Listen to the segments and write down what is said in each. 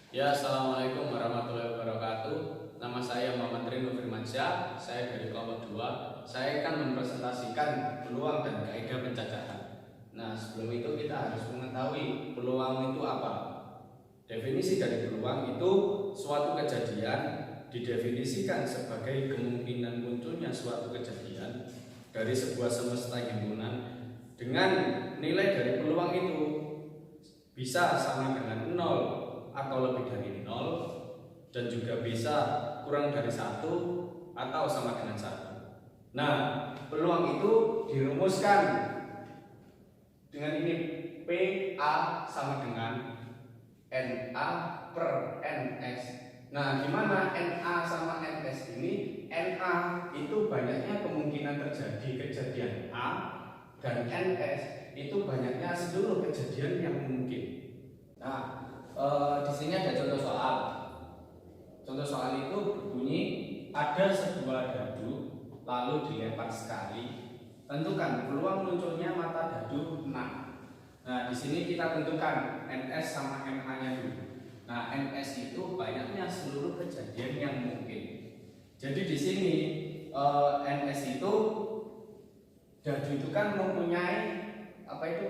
Ya, Assalamualaikum warahmatullahi wabarakatuh. Nama saya Muhammad Rino Firmansyah, saya dari kelompok 2. Saya akan mempresentasikan peluang dan kaidah pencacahan. Nah, sebelum itu kita harus mengetahui peluang itu apa. Definisi dari peluang itu suatu kejadian didefinisikan sebagai kemungkinan munculnya suatu kejadian dari sebuah semesta himpunan dengan nilai dari peluang itu bisa sama dengan 0 atau lebih dari 0, dan juga bisa kurang dari 1 atau sama dengan 1. Nah, peluang itu dirumuskan dengan ini: PA sama dengan NA per NS. Nah, gimana NA sama NS ini? NA itu banyaknya kemungkinan terjadi kejadian A, dan NS itu banyaknya seluruh kejadian yang mungkin. Nah, di sini ada contoh soal. Contoh soal itu berbunyi, ada sebuah dadu lalu dilempar sekali. Tentukan peluang munculnya mata dadu 6. Nah, di sini kita tentukan NS sama NA-nya dulu. Nah, NS itu banyaknya seluruh kejadian yang mungkin. Jadi di sini NS itu dadu itu kan mempunyai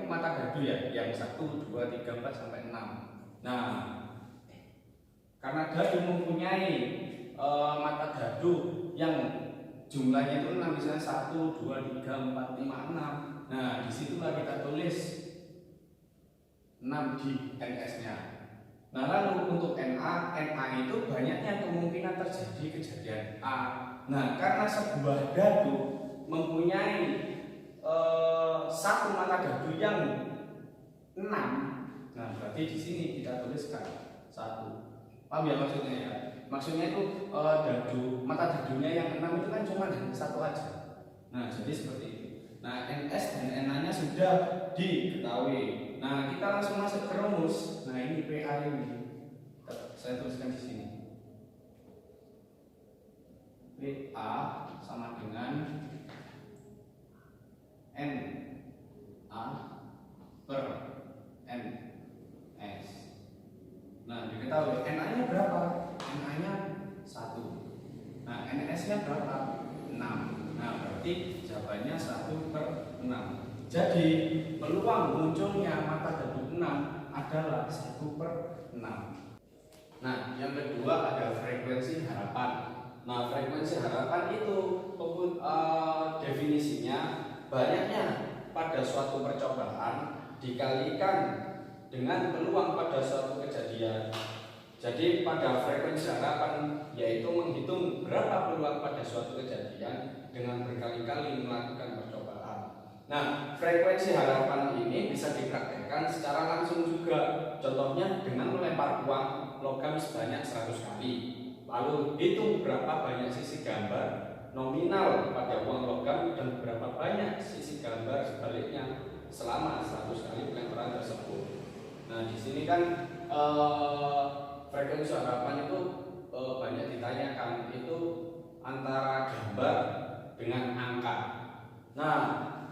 mata dadu ya, yang 1, 2, 3, 4 sampai 6. Nah, karena dadu mempunyai mata dadu yang jumlahnya itu 6, misalnya 1, 2, 3, 4, 5, 6. Nah, disitulah kita tulis 6 di NS-nya. Nah, lalu untuk NA itu banyaknya kemungkinan terjadi kejadian A. Nah, karena sebuah dadu mempunyai satu mata dadu yang 6, nah berarti di sini kita tuliskan 1. Paham ya maksudnya ya? Maksudnya itu mata dadunya yang 6 itu kan cuma dari 1 aja. Nah, jadi seperti itu. Nah, NS dan NA-nya sudah diketahui. Nah, kita langsung masuk ke rumus. Nah, ini PA ini. Saya tuliskan di sini. PA sama dengan NA per NS. Nah, diketahui NA-nya berapa? NA-nya 1. Nah, NS-nya berapa? 6. Nah, berarti jawabannya 1 per 6. Jadi, peluang munculnya mata dadu 6 adalah 1 per 6. Nah, yang kedua ada frekuensi harapan. Nah, frekuensi harapan itu definisinya banyaknya pada suatu percobaan dikalikan dengan peluang pada suatu kejadian. Jadi pada frekuensi harapan yaitu menghitung berapa peluang pada suatu kejadian dengan berkali-kali melakukan percobaan. Nah, frekuensi harapan ini bisa dipraktekkan secara langsung juga. Contohnya dengan melempar uang logam sebanyak 100 kali. Lalu hitung berapa banyak sisi gambar nominal pada uang logam dan berapa banyak sisi gambar sebaliknya selama 100 kali pelemparan tersebut. Nah, di sini kan frekuensi harapan itu banyak ditanyakan, itu antara gambar dengan angka. Nah,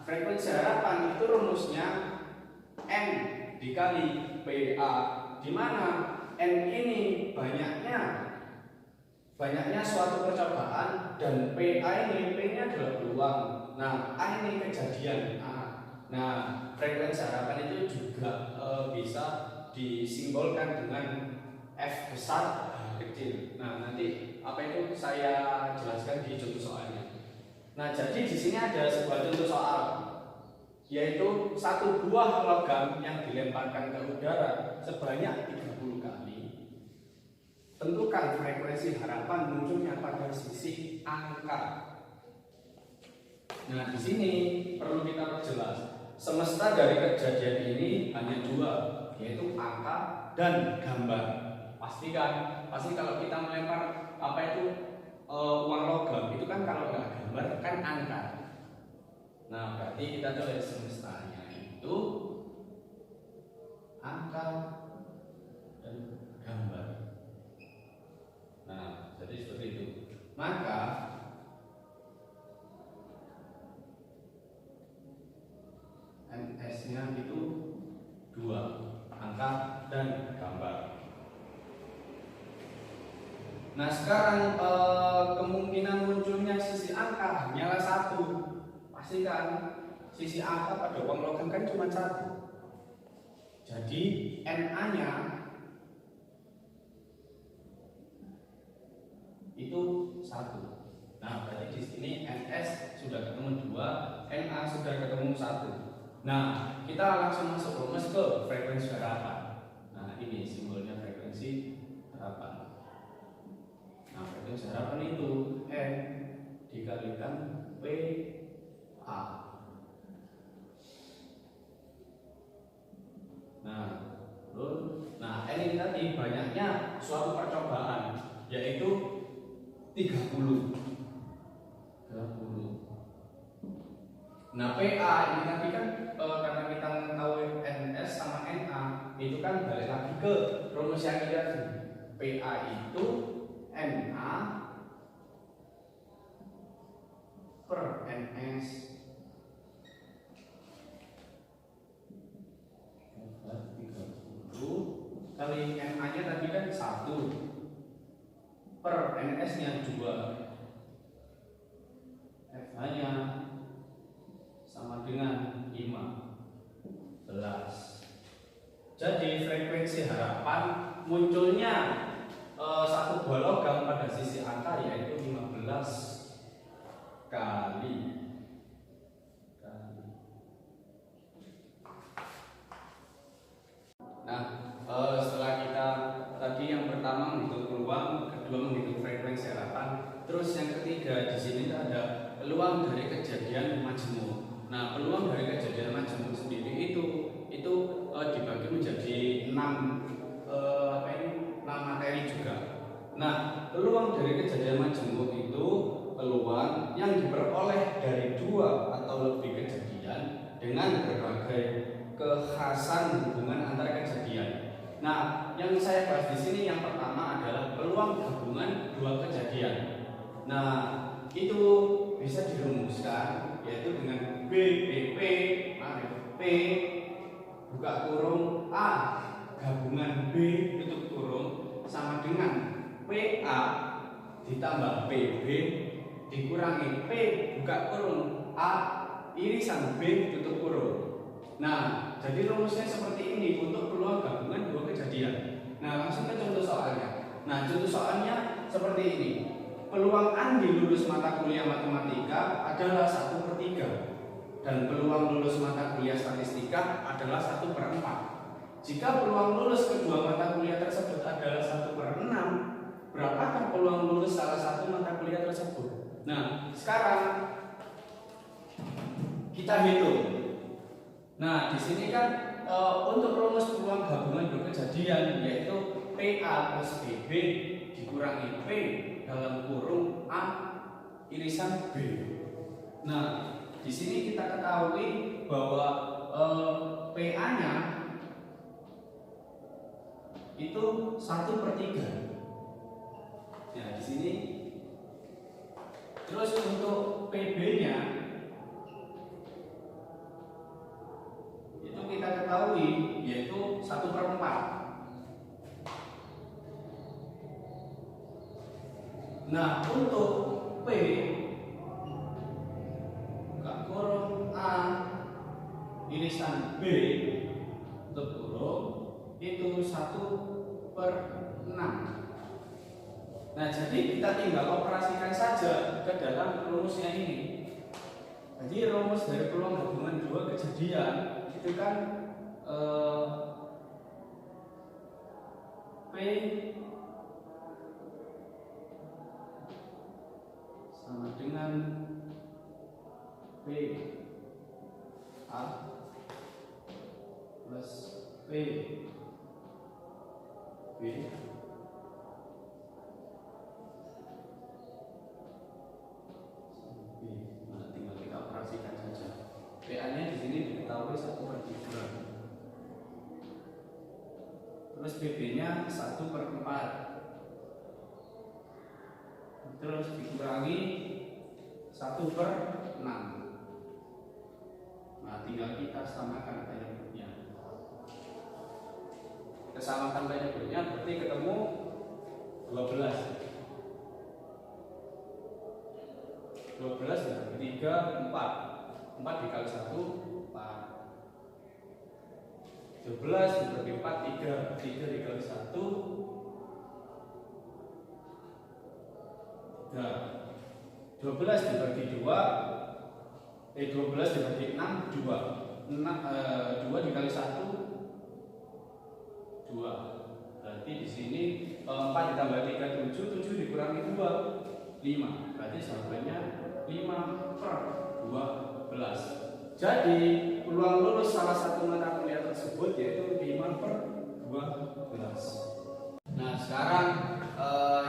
frekuensi harapan itu rumusnya N dikali PA, di mana N ini banyaknya suatu percobaan, dan PA ini, P-nya adalah peluang. Nah, A ini kejadian A. Nah, frekuensi harapan itu juga bisa disimbolkan dengan F besar kecil. Nah, nanti itu saya jelaskan di contoh soalnya. Nah, jadi di sini ada sebuah contoh soal, yaitu satu buah logam yang dilemparkan ke udara sebanyak 30 kali. Tentukan frekuensi harapan munculnya pada sisi angka. Nah, di sini perlu kita perjelas. Semesta dari kejadian ini hanya 2, yaitu angka dan gambar. Pasti kalau kita melempar uang logam itu kan kalau nggak gambar kan angka. Nah, berarti kita tulis semestanya itu angka dan gambar. Nah, jadi seperti itu. Maka NS-nya itu 2, angka dan gambar. Nah sekarang kemungkinan munculnya sisi angka hanyalah satu. Pastikan sisi angka pada uang logam kan cuma satu. Jadi NA-nya itu satu. Nah berarti di sini NS sudah ketemu 2, NA sudah ketemu 1. Nah kita langsung masuk rumus ke frekuensi harapan. Nah ini simbolnya frekuensi harapan. Nah frekuensi harapan itu N dikalikan PA. Nah N ini tadi banyaknya suatu percobaan, yaitu 30. Nah PA ini tadi kan karena kita mengetahui NS sama NA itu kan balik lagi ke rumus yang kita tadi. PA itu NA per NS kali NA nya tadi kan 1 per NS nya 2, FH nya sama dengan 15. Jadi frekuensi harapan munculnya satu buah logam pada sisi angka yaitu 15 kali. Nah setelah kita tadi yang pertama menghitung peluang, kedua menghitung frekuensi harapan, terus yang ketiga di sini ada peluang dari kejadian majemuk. Nah peluang dari kejadian majemuk sendiri itu dibagi menjadi 6 materi juga. Nah peluang dari kejadian majemuk itu peluang yang diperoleh dari 2 atau lebih kejadian dengan berbagai kekhasan hubungan antara kejadian. Nah, yang saya bahas di sini yang pertama adalah peluang gabungan 2 kejadian. Nah, itu bisa dirumuskan yaitu dengan P buka kurung A gabungan B tutup kurung sama dengan PA ditambah PB dikurangi P buka kurung A irisan B tutup kurung. Nah, jadi rumusnya seperti ini untuk peluang gabungan 2 kejadian. Nah, langsung ke contoh soalnya. Nah, contoh soalnya seperti ini. Peluang Andi lulus mata kuliah matematika adalah 1/3 dan peluang lulus mata kuliah statistika adalah 1/4. Jika peluang lulus kedua mata kuliah tersebut adalah 1/6, berapakah peluang lulus salah satu mata kuliah tersebut? Nah, sekarang kita hitung. Nah, di sini kan untuk rumus peluang gabungan 2 kejadian yaitu PA plus PB dikurangi P dalam kurung A irisan B. Nah, di sini kita ketahui bahwa PA-nya itu 1/3. Nah, di sini terus untuk PB-nya itu kita ketahui yaitu 1/4. Nah, untuk P buka kurung A irisan B tutup kurung itu 1/6. Nah, jadi kita tinggal operasikan saja ke dalam rumusnya ini. Jadi rumus dari peluang gabungan 2 kejadian itu kan P sama dengan P A plus P B Nah, tinggal kita operasikan saja. PA-nya di sini diketahui 1/3. Terus BB-nya 1/4. Terus dikurangi 1/6. Nah, tinggal kita samakan penyebutnya. Kita samakan penyebutnya berarti ketemu 12. 12 dibagi 3, 4. 4 dikali 1, 4. 12 dibagi 4, 3. 3 dikali 1, 3. 12 dibagi 2, 12 dibagi 6, 2. 2 dikali 1, 2. Berarti di sini 4 ditambah 3, 7. 7 dikurangi 2, 5. Berarti jawabannya 5/12. Jadi peluang lulus salah satu mata kuliah tersebut yaitu 5/12. Nah sekarang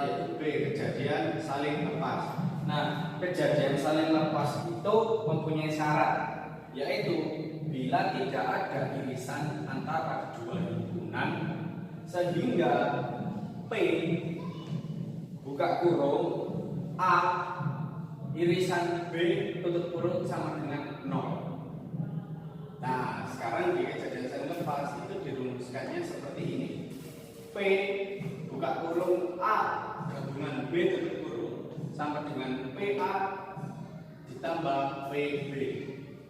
yaitu B, kejadian saling lepas. Nah kejadian saling lepas itu mempunyai syarat, yaitu bila tidak ada irisan antara kedua himpunan sehingga P buka kurung A irisan B tutup kurung sama dengan 0. Nah sekarang di kejadian saling lepas itu dirumuskannya seperti ini. P buka kurung A gabungan B tutup kurung sama dengan PA ditambah PB.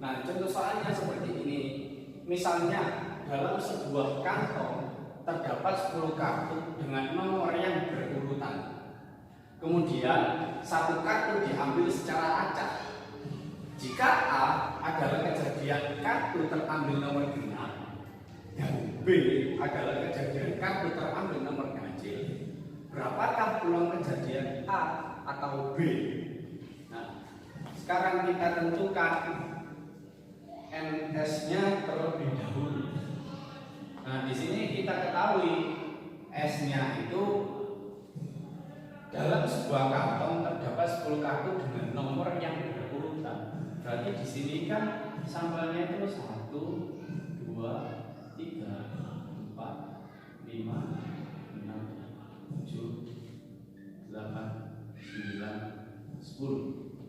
Nah contoh soalnya seperti ini. Misalnya dalam sebuah kantong terdapat 10 kartu dengan nomor yang berurutan. Kemudian satu kartu diambil secara acak. Jika A adalah kejadian kartu terambil nomor genap dan B adalah kejadian kartu terambil nomor ganjil, berapakah peluang kejadian A atau B? Nah, sekarang kita tentukan NS-nya terlebih dahulu. Nah, di sini kita ketahui S-nya itu dalam sebuah kantong terdapat 10 kartu dengan nomor yang berurutan. Berarti di sini kan sampelnya itu 1, 2, 3, 4, 5, 6, 7, 8, 9, 10.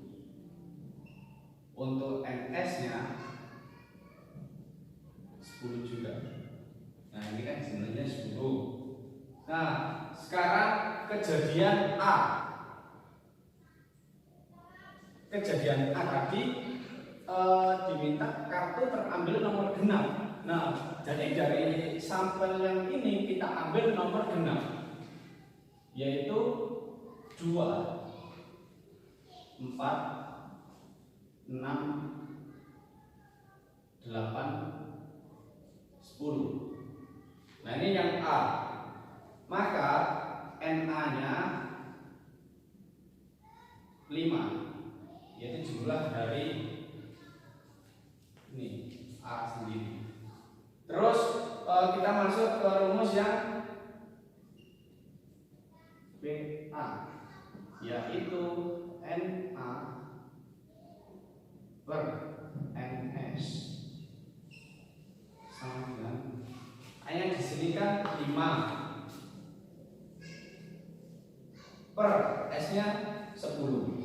Untuk NS-nya 10 juga. Nah, ini kan sebenarnya 10. Nah, sekarang kejadian A. Kejadian A tadi diminta kartu terambil nomor genap. Nah, jadi dari sampel yang ini kita ambil nomor genap, yaitu 2, 4, 6, 8, 10. Nah ini yang A. Maka NA-nya 5, yaitu jumlah dari ini A sendiri. Terus kita masuk ke rumus yang BA, yaitu NA per NS sama dengan yang di sini kan 5 per S-nya 10.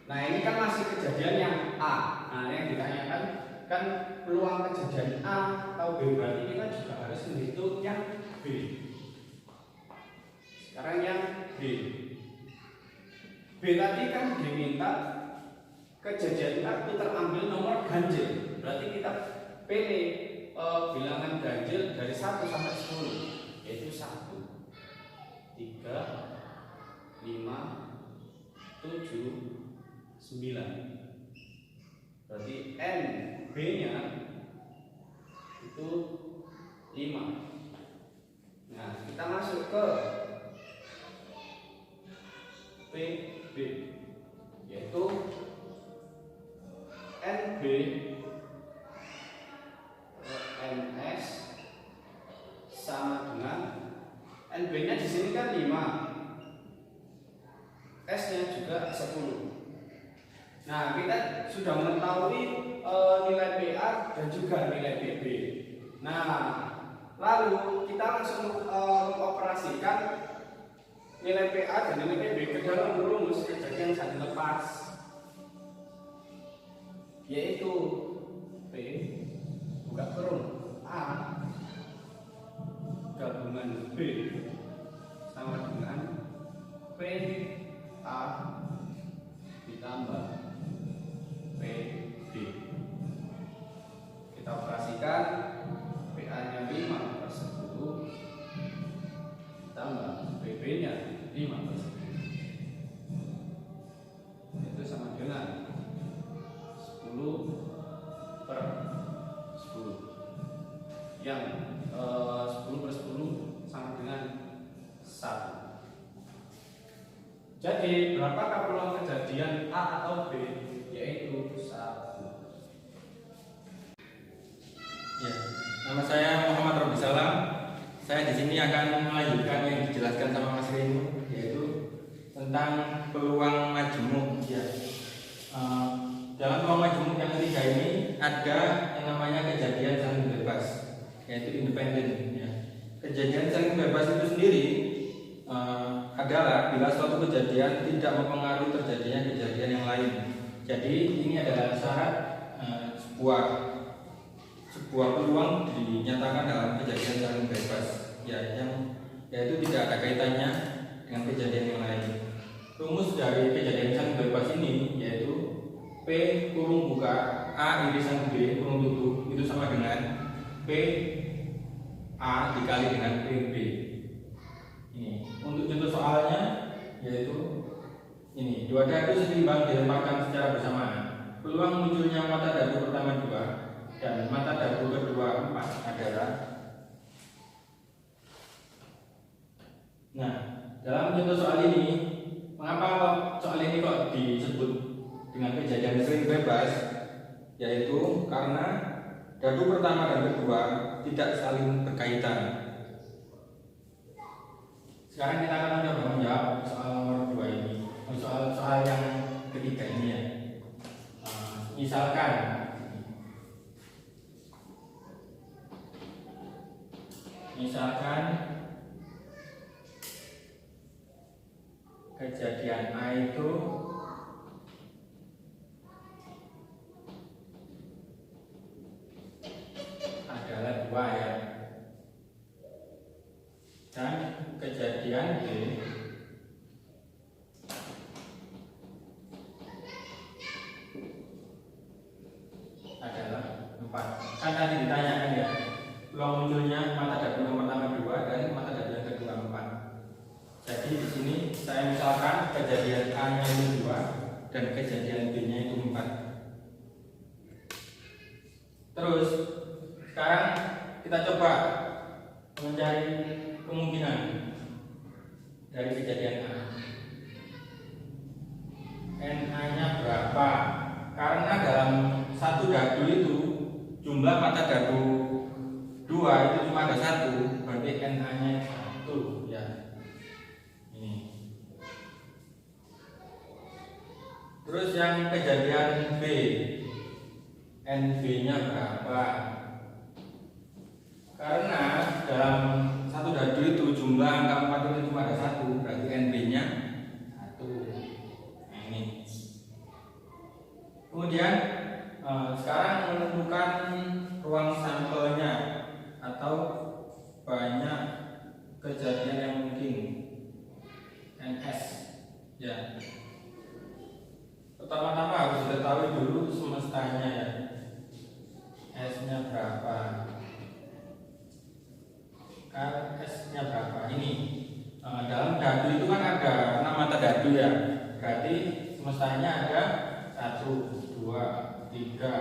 Nah ini kan masih kejadian yang A. Nah yang ditanyakan kan peluang kejadian A atau B, berarti kita juga harus menghitung yang B. Sekarang yang B. B tadi kan diminta kejadian kartu terambil nomor ganjil. Berarti kita pilih bilangan ganjil dari 1 sampai 10, yaitu 1, 3, 5, 7, 9. Berarti NB nya itu 5. Nah kita masuk ke PB, yaitu NB NS sama dengan NB nya di sini kan 5, S nya juga 10. Nah kita sudah mengetahui nilai PA dan juga nilai PB. Nah lalu kita langsung mengoperasikan nilai PA dan nilai PB ke dalam rumus kejadian saling lepas, yaitu P buka kurung A gabungan B sama dengan P A ditambah PB. Kita operasikan, PA-nya 5/10 tambah PB-nya 5/10. Itu sama dengan 10/10. Yang 10/10 sama dengan 1. Jadi berapakah peluang kejadian A atau B? Yaitu 1. Ya, nama saya Muhammad Robi Salam. Saya di sini akan melanjutkan yang dijelaskan sama Mas Rinu, yaitu tentang peluang majemuk. Ya, dalam peluang majemuk yang ketiga ini ada yang namanya kejadian saling bebas, yaitu independen. Ya. Kejadian saling bebas itu sendiri adalah bila suatu kejadian tidak mempengaruhi terjadinya kejadian yang lain. Jadi ini adalah syarat sebuah peluang dinyatakan dalam kejadian saling bebas, ya, yang yaitu tidak ada kaitannya dengan kejadian yang lain. Rumus dari kejadian saling bebas ini yaitu P kurung buka A irisan B kurung tutup itu sama dengan P A dikali dengan PB. Ini untuk contoh soalnya yaitu ini, dua dadu seimbang dilemparkan secara bersamaan. Peluang munculnya mata dadu pertama 2 dan mata dadu kedua 4 adalah. Nah, dalam contoh soal ini, mengapa soal ini kok disebut dengan kejadian sering bebas? Yaitu karena dadu pertama dan kedua tidak saling berkaitan. Sekarang kita akan coba menjawab soal nomor 2 ini, soal yang ketiga ini ya. Misalkan kejadian A itu adalah 2 ya, dan kejadian B adalah 4. Kan tadi ditanyakan ya, peluang munculnya mata dadu yang pertama 2 dan mata dadu yang kedua 4. Jadi di sini saya misalkan kejadian A-nya itu 2 dan kejadian B-nya itu 4. Terus sekarang kita coba mencari kemungkinan dari kejadian A. NA-nya berapa? Karena dalam satu dadu itu jumlah mata dadu 2 itu cuma ada 1, berarti NA-nya 1 ya. Ini. Terus yang kejadian B, NB-nya berapa? Karena dalam satu dadu itu jumlah angka 4 itu cuma ada 1, berarti NB-nya 1. Nah, ini. Kemudian sekarang menentukan ruang sampelnya atau banyak kejadian yang mungkin, NS ya. Pertama-tama harus diketahui dulu semestanya ya, S-nya berapa, S-nya berapa. Ini dalam dadu itu kan ada 6 mata dadu ya, berarti semestanya ada 1, 2, 3,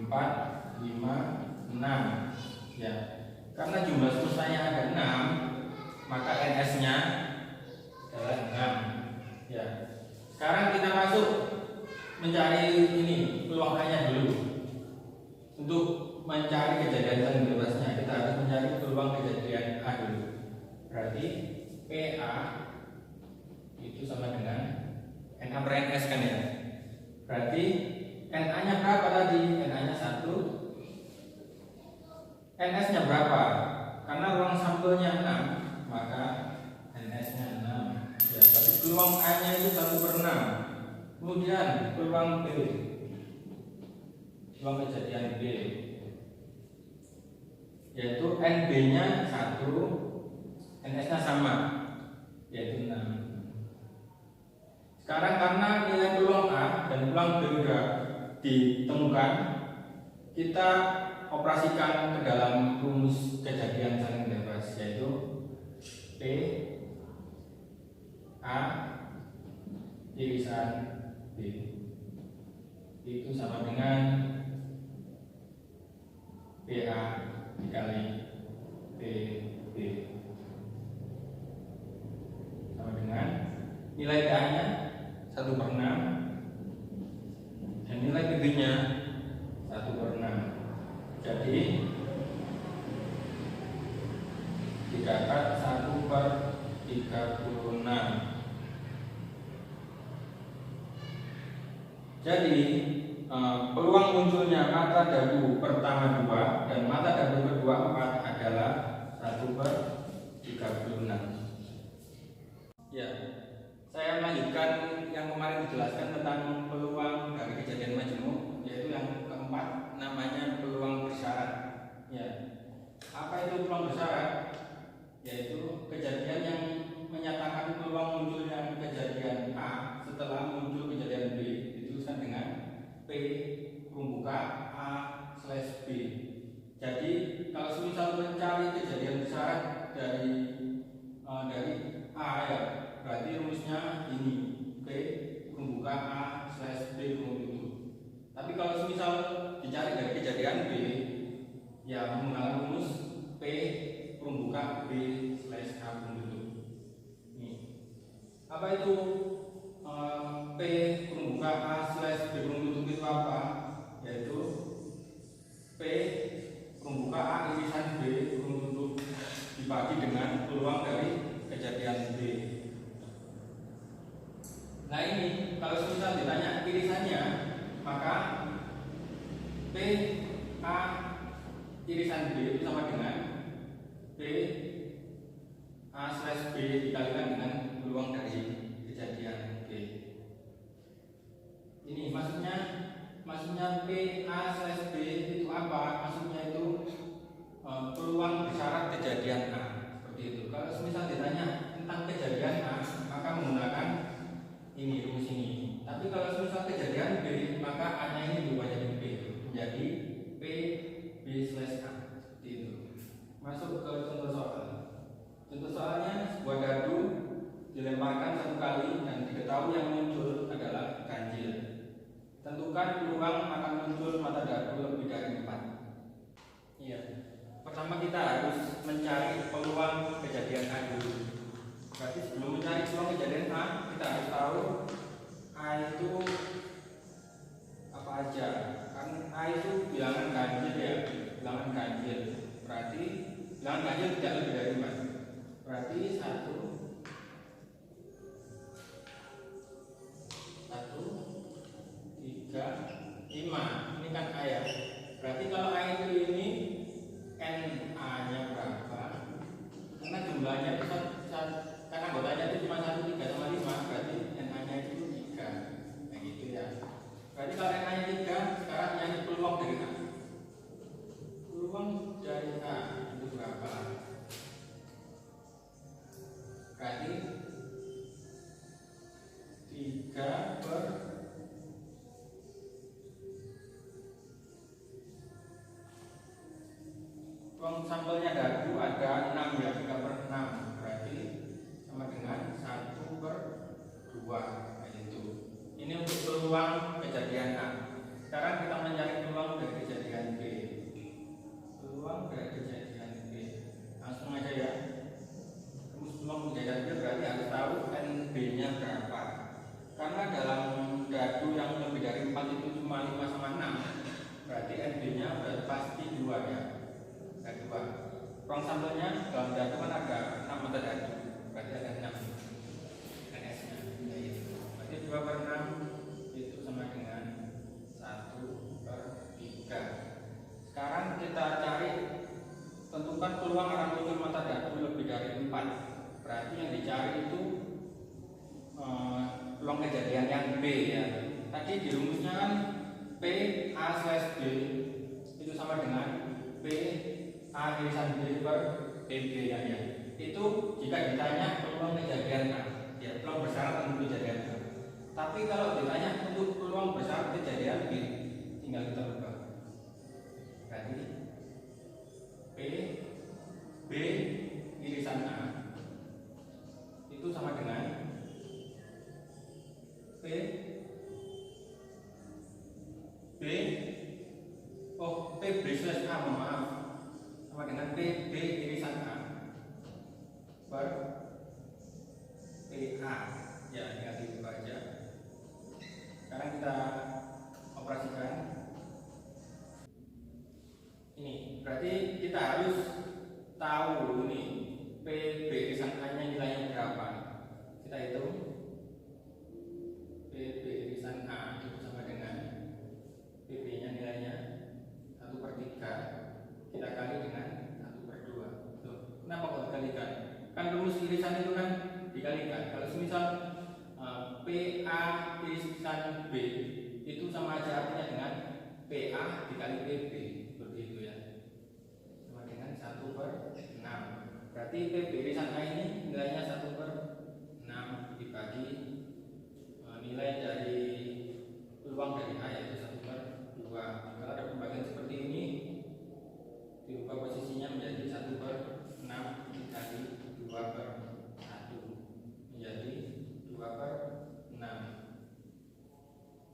4, 5, 6 ya. Karena jumlah semestanya ada 6, maka NS-nya adalah 6 ya. Sekarang kita masuk mencari ini peluang A-nya dulu. Untuk mencari kejadian saling bebasnya kita harus mencari peluang kejadian A dulu. Berarti PA itu sama dengan NA per NS kan ya. Berarti NA-nya berapa tadi? NA-nya 1. NS-nya berapa? Karena ruang sampelnya 6, maka NS-nya 6. Ya, berarti peluang A-nya itu 1/6. Kemudian peluang B, peluang kejadian B, yaitu NB-nya 1, NS-nya sama, yaitu 6. Sekarang karena nilai peluang A dan peluang B sudah ditemukan, kita operasikan ke dalam rumus kejadian saling bebas, yaitu P A irisan B itu sama dengan PA dikali PB sama dengan nilai PA nya 1/6 dan nilai PB nya 1/6. Jadi didapat 1/36. Jadi peluang munculnya mata dagu pertama 2 dan mata dagu kedua 4 adalah 1/36. Ya, saya melanjutkan yang kemarin dijelaskan tentang peluang dari kejadian majemuk, yaitu yang keempat namanya peluang bersyarat. Ya, apa itu peluang bersyarat? Yaitu kejadian yang menyatakan peluang munculnya kejadian A setelah muncul kejadian B, dituliskan dengan P A/B. Jadi kalau semisal mencari kejadian bersyarat dari A ya, berarti rumusnya ini P A/B. Tapi kalau semisal dicari dari kejadian B, ya menggunakan rumus P B/A. Nih, apa itu P A/B itu apa? Yaitu P A irisan B dibagi dengan peluang dari kejadian B. Nah ini kalau misal ditanya irisannya, maka P A irisan B itu sama dengan P A/B dikalikan dengan peluang dari kejadian B. Ini maksudnya P A/B itu apa? Maksudnya itu peluang bersyarat kejadian A, seperti itu. Kalau misal ditanya tentang kejadian A, maka menggunakan ini rumus ini. Tapi kalau misal kejadian B, maka A-nya ini berubah jadi B, menjadi P B/A, seperti itu. Masuk ke contoh soal. Contoh soalnya, sebuah dadu dilemparkan 1 kali dan diketahui yang muncul adalah ganjil. Tentukan peluang akan muncul mata dagu lebih dari 4. Iya. Pertama kita harus mencari peluang kejadian A dulu. Berarti sebelum mencari peluang kejadian A, kita harus tahu A itu apa aja. Kan A itu bilangan ganjil ya, bilangan ganjil. Berarti bilangan ganjil tidak lebih dari 4. Berarti 1, 3, 5. Ini kan A ya. Berarti kalau A itu ini NA-nya berapa? Karena jumlahnya itu karena anggotanya itu cuma 1, 3 sama 5, berarti NA-nya itu 3. Nah gitu ya. Berarti kalau NA-nya 3, sekarang yang peluang dari A. Peluang dari A itu berapa? Berarti 3 per peluang sampelnya dagu ada 6 ya, 3/6, berarti sama dengan 1/2. Nah itu. Ini untuk peluang kejadian A. Sekarang kita mencari peluang dari kejadian B. Peluang dari kejadian B. Langsung aja ya. Rumus peluang kejadian B berarti harus tahu NB-nya berapa. Karena dalam dadu yang lebih dari 4 itu cuma 5 sama 6. Berarti NB-nya berarti pasti 2 ya. Ada 2. Ruang sampelnya dalam dadu kan ada 6 mata dadu, berarti ada 6 NS-nya. Berarti 2/6 itu sama dengan 1/3. Sekarang kita cari, tentukan peluang akan muncul mata dadu lebih dari 4. Berarti yang dicari itu peluang kejadian yang B ya. Tadi di rumusnya kan P A/B itu sama dengan P A irisan B per PB ya. Itu jika ditanya peluang kejadian A, ya peluang bersyarat untuk kejadian A. Tapi kalau ditanya untuk peluang besar kejadian B, tinggal kita ubah. Berarti P B irisan A itu sama dengan P B P slash A, mohon maaf, sama dengan P B irisan A per P A. Ya, tinggal diubah aja. Sekarang kita operasikan. Ini berarti kita harus tahu ini P B irisan A nya nilainya berapa. Kita hitung P B irisan A itu sama dengan P B nya nilainya 1/3. Kita kali dengan 1/2. Tuh, kenapa kok dikalikan? Kan rumus irisan itu kan dikalikan. Kalau semisal PA irisan B itu sama aja artinya dengan PA dikali PB, seperti itu ya, sama dengan 1/6. Berarti PB irisan A ini nilainya 1/6 dibagi nilai dari peluang dari A yaitu 1/2. Kalau ada pembagian seperti ini, diubah posisinya menjadi 1/6 dikali 2/1 menjadi 2/6.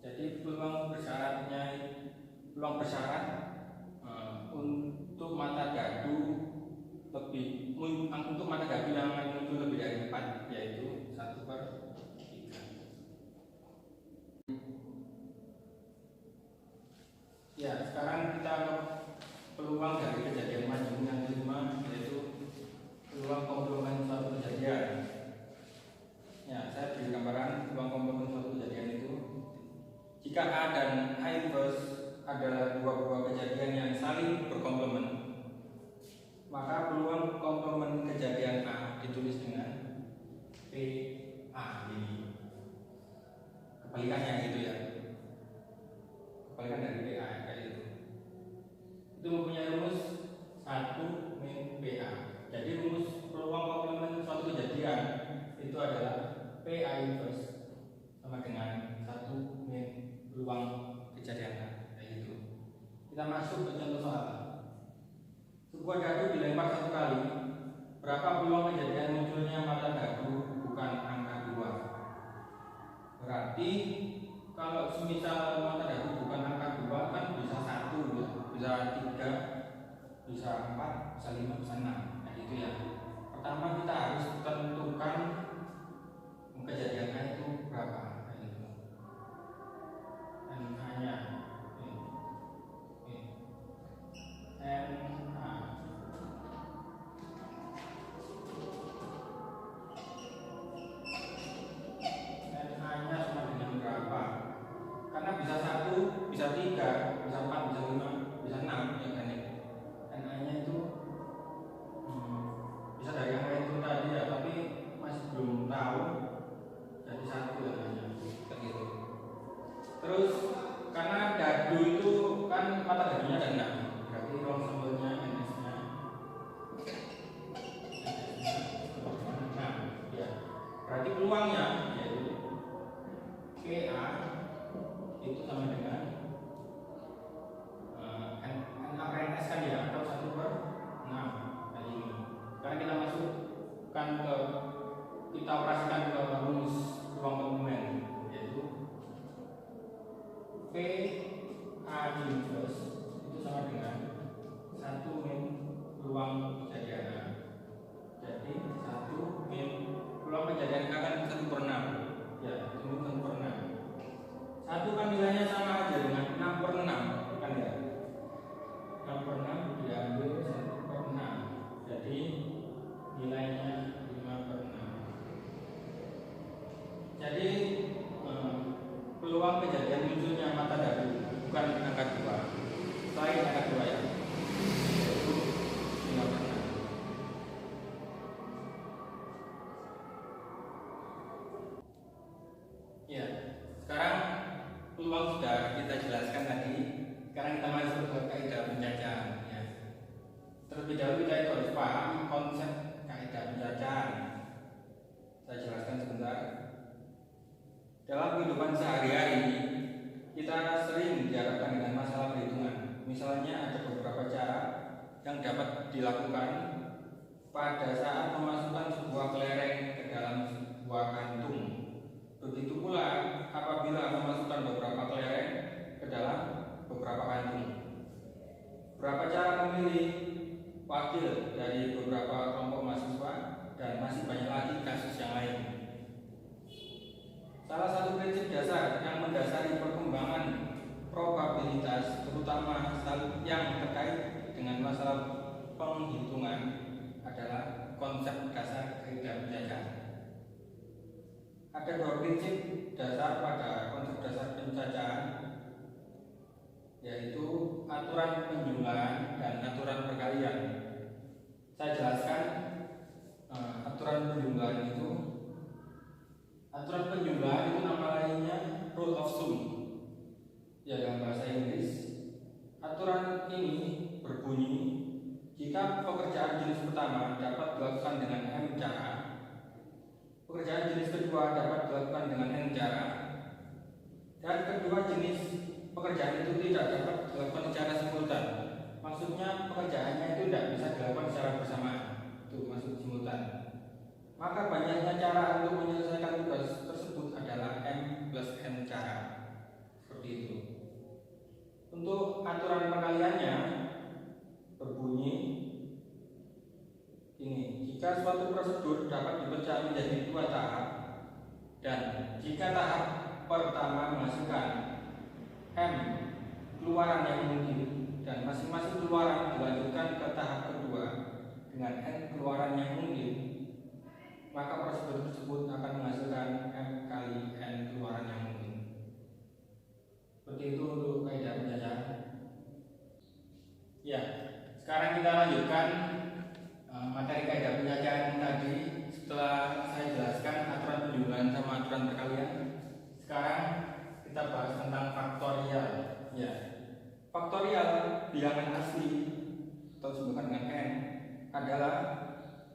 Jadi peluang bersyarat untuk mata gadu untuk mata gadu yang muncul lebih dari 4 yaitu 1/3. Ya, sekarang kita peluang dari kejadian majemuk yang kelima yaitu peluang komplemen suatu kejadian. Ya, saya beri gambaran peluang komplemen suatu kejadian itu jika A dan A inverse adalah dua buah kejadian yang saling berkomplemen, maka peluang komplemen kejadian A ditulis dengan PA ini. Kebalikannya gitu ya. Kebalikan dari PA kayak gitu. Itu mempunyai rumus 1 min PA. Jadi rumus peluang komplemen suatu kejadian itu adalah PA inverse sama dengan 1 min peluang kejadian A, kayak gitu. Kita masuk ke contoh soal. Sebuah dadu dilempar 1 kali, berapa peluang kejadian munculnya mata dadu bukan angka 2? Berarti kalau semisal mata dadu bukan angka 2 kan bisa 1 ya, bisa 3, bisa 4, bisa 5, bisa 6, kayak gitu ya. Pertama kita harus tentukan kejadian A itu berapa, kayak gitu. NA nya NA nya sama dengan berapa? Karena bisa 1, bisa 3, bisa 4, bisa 5, bisa 6 ya kan ya. NA nya itu bisa dari angka itu tadi ya, tapi masih belum tahu. Jadi 1 ya hanya begitu. Terus karena dadu itu kan mata dadunya ada 6, berarti ruang sampelnya NS nya 6 ya. Berarti peluangnya yaitu PA itu sama dengan NA per NS kan ya, atau 1/6 kali ini. Sekarang kita masukkan kita operasikan ke rumus peluang komplemen yaitu PA inverse itu sama dengan 1 min peluang kejadian A. Jadi 1 min peluang kejadian A kan 1/6 ya, itu 1/6. 1 kan nilainya sama aja dengan 6/6 kan ya. 6/6 diambil 1/6, jadi nilainya 5/6. Jadi peluang kejadian munculnya mata dadu bukan angka 2, selain angka 2 ya, yaitu 5/6. dilakukan pada saat memasukkan sebuah kelereng ke dalam sebuah kantung. Begitu pula apabila memasukkan beberapa kelereng ke dalam beberapa kantung. Berapa cara memilih wakil dari beberapa kelompok mahasiswa, dan masih banyak lagi kasus yang lain. Salah satu prinsip dasar yang mendasari perkembangan probabilitas, terutama yang terkait dengan masalah penghitungan, adalah konsep dasar kaidah penjajahan. Ada dua prinsip dasar pada konsep dasar penjajahan, yaitu aturan penjumlahan dan aturan perkalian. Saya jelaskan aturan penjumlahan itu. Aturan penjumlahan itu nama lainnya rule of sum, ya, dalam bahasa Inggris. Aturan ini berbunyi, jika pekerjaan jenis pertama dapat dilakukan dengan M cara, pekerjaan jenis kedua dapat dilakukan dengan N cara, dan kedua jenis pekerjaan itu tidak dapat dilakukan secara simultan. Maksudnya pekerjaannya itu tidak bisa dilakukan secara bersamaan. Itu maksud simultan. Maka banyaknya cara untuk menyelesaikan tugas tersebut adalah M plus N cara. Seperti itu. Untuk aturan perkaliannya berbunyi ini, jika suatu prosedur dapat dipecah menjadi dua tahap, dan jika tahap pertama menghasilkan M keluaran yang mungkin, dan masing-masing keluaran dilanjutkan ke tahap kedua dengan N keluaran yang mungkin, maka prosedur tersebut akan menghasilkan M kali N keluaran yang mungkin. Seperti itu untuk kaidah penjajahan. Ya, sekarang kita lanjutkan materi kaidah penjajahan tadi. Setelah saya jelaskan aturan penjumlahan sama aturan perkalian, sekarang kita bahas tentang faktorial. Ya, faktorial bilangan asli atau disebutkan dengan N adalah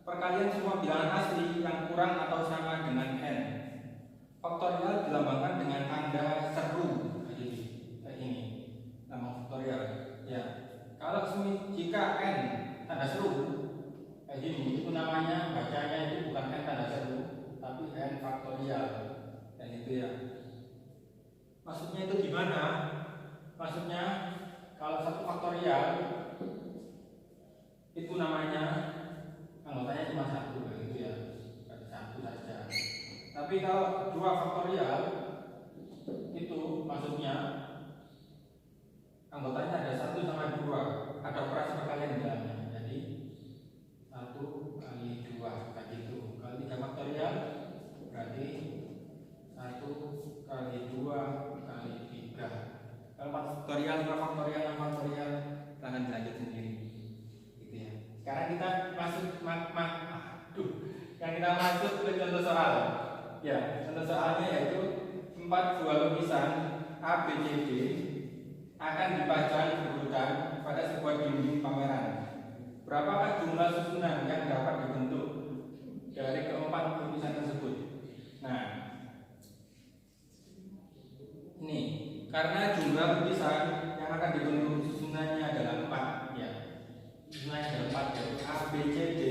perkalian semua bilangan asli yang kurang atau sama dengan N. Faktorial dilambangkan dengan tanda seru, kayak ini, nama faktorial. Ya, kalau jika N tanda seru kayak gini, itu namanya, bacanya itu bukan N tanda seru, tapi N faktorial. Dan itu ya. Maksudnya itu gimana? Maksudnya kalau satu faktorial itu namanya anggotanya cuma satu, begitu ya, satu saja. Tapi kalau dua faktorial itu maksudnya anggotanya ada satu sama dua, ada operasi perkalian di dalamnya. Jadi satu kali dua kayak gitu. Kalau tiga faktorial berarti satu kali dua kali tiga. Kalau empat faktorial, lima faktorial, enam faktorial, akan dilanjut sendiri. Gitu ya. Sekarang kita masuk yang kita masuk ke contoh soal. Ya, contoh soalnya yaitu 4 buah lukisan A, B, C, D akan dipajang berurutan pada sebuah dinding pameran. Berapakah jumlah susunan yang dapat dibentuk dari keempat lukisan tersebut? Nah, ini karena jumlah lukisan yang akan dibentuk susunannya adalah 4, ya. Susunannya adalah 4, yaitu A, B, C, D.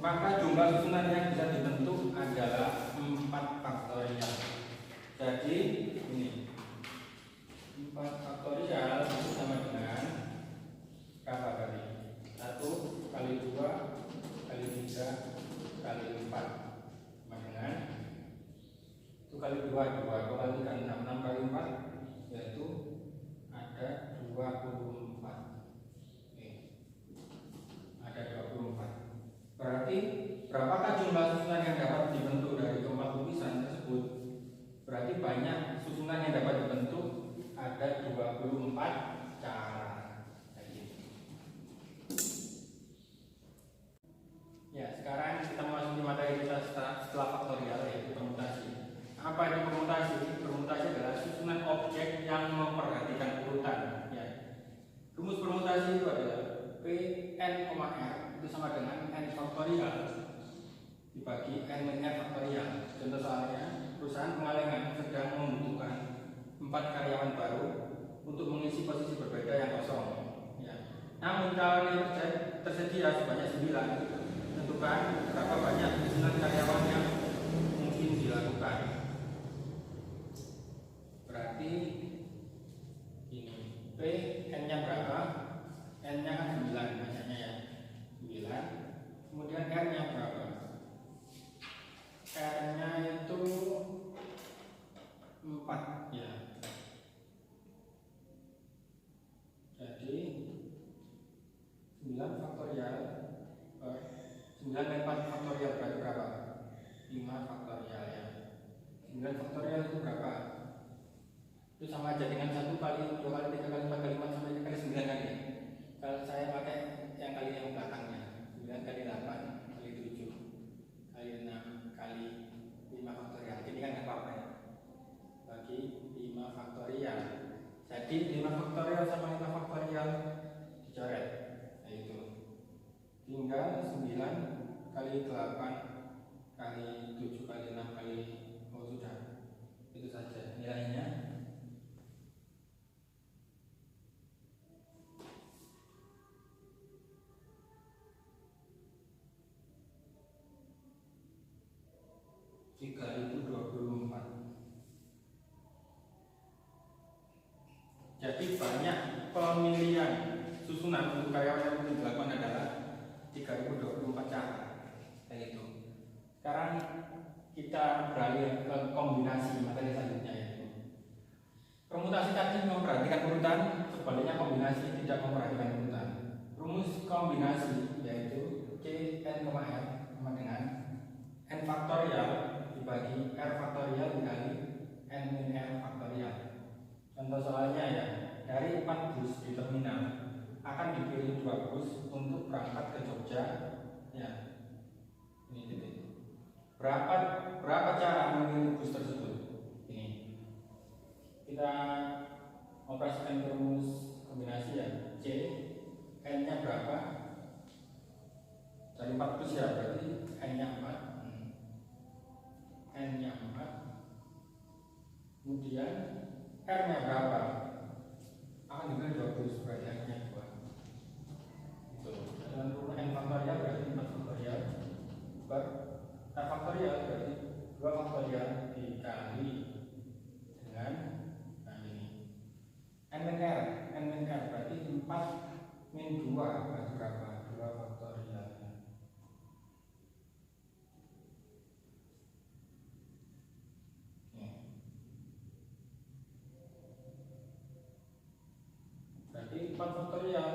Maka jumlah susunan yang bisa dibentuk adalah 4 faktorial. Jadi ini 4 faktorial itu sama dengan berapa kali? 1 kali 2 kali 3 kali 4 sama dengan 1 kali 2 2 kali 3 6 6 kali 4, yaitu ada 24. Ada 24. Berarti berapakah jumlah susunan yang dapat dibentuk dari keempat lukisan tersebut? Berarti banyak susunan yang dapat dibentuk, ada 24 cara. Ya, sekarang kita memasuki materi kita setelah faktorial, yaitu permutasi. Apa itu permutasi? Permutasi adalah susunan objek yang memperhatikan urutan. Ya. Rumus permutasi itu adalah P n, R itu sama dengan n faktorial dibagi n min r faktorial. Contoh soalnya, perusahaan pengalengan sedang membutuhkan 4 karyawan baru untuk mengisi posisi berbeda yang kosong. Ya. Namun kalau nilai tersedia sebanyak 9, tentukan berapa banyak jumlah karyawan yang mungkin dilakukan. Berarti ini P N-nya berapa? N-nya kan 9 banyaknya ya, 9. Kemudian R-nya berapa? R-nya itu 4 ya. Jadi 9 faktorial per 9 kali 4 faktorial berarti berapa? 5 faktorial ya. 9 faktorial itu berapa? Itu sama aja dengan 1 kali 2 kali 3 kali 4 kali 5 sampai kali 9 kali. Kalau saya pakai yang kali yang belakangnya 9 kali 8 kali 7 kali 6 kali 5 faktorial. Ini kan nggak apa-apa ya. Bagi 5 faktorial. Jadi 5 faktorial sama 5 faktorial dicoret. Nah itu. Tinggal 9 kali 8 kali 7 kali 6 kali sudah. Itu saja nilainya. Jadi banyak pemilihan susunan untuk karyawan yang dilakukan adalah 3024 cara. Kayak itu. Sekarang kita beralih ke kombinasi materi selanjutnya yaitu permutasi tadi memperhatikan urutan, sebaliknya kombinasi tidak memperhatikan urutan. Rumus kombinasi yaitu C n, R sama dengan n faktorial dibagi r faktorial dikali n min r faktorial. Contoh soalnya ya, dari 4 bus di terminal akan dipilih 2 bus untuk berangkat ke Jogja. Ya, ini titik. Berapa cara memilih bus tersebut? Ini kita operasikan rumus kombinasi ya. C n-nya berapa? Dari 4 bus ya, berarti n-nya 4. N-nya 4. Kemudian R-nya berapa? Akan dibagi 2 bus, berarti R-nya 2. Itu. Dengan rumus n faktorial berarti 4 faktorial per r faktorial berarti 2 faktorial dikali dengan ini. N min R berarti 4 min 2 berarti berapa? 2 faktorial. Berarti 4 faktorial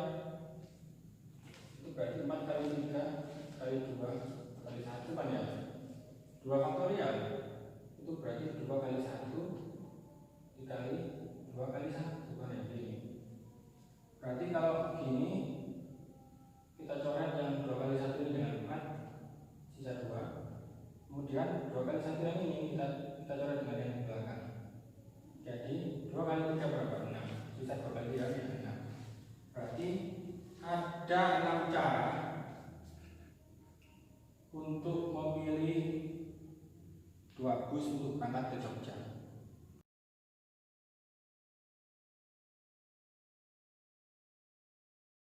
itu berarti 4 kali 3 kali 2 kali 1 kan ya. 2 faktorial itu berarti 2 kali 1 dikali 2 kali 1 kan ya, ini. Berarti kalau gini kita coret yang 2 kali 1 ini dengan 4 sisa 2. Kemudian 2 kali 1 yang ini kita coret dengan yang di belakang. Jadi 2 kali 3 berapa? 6. Sisa 2 kali 3 ya 6. Berarti ada 6 cara untuk memilih 2 bus untuk berangkat ke Jogja.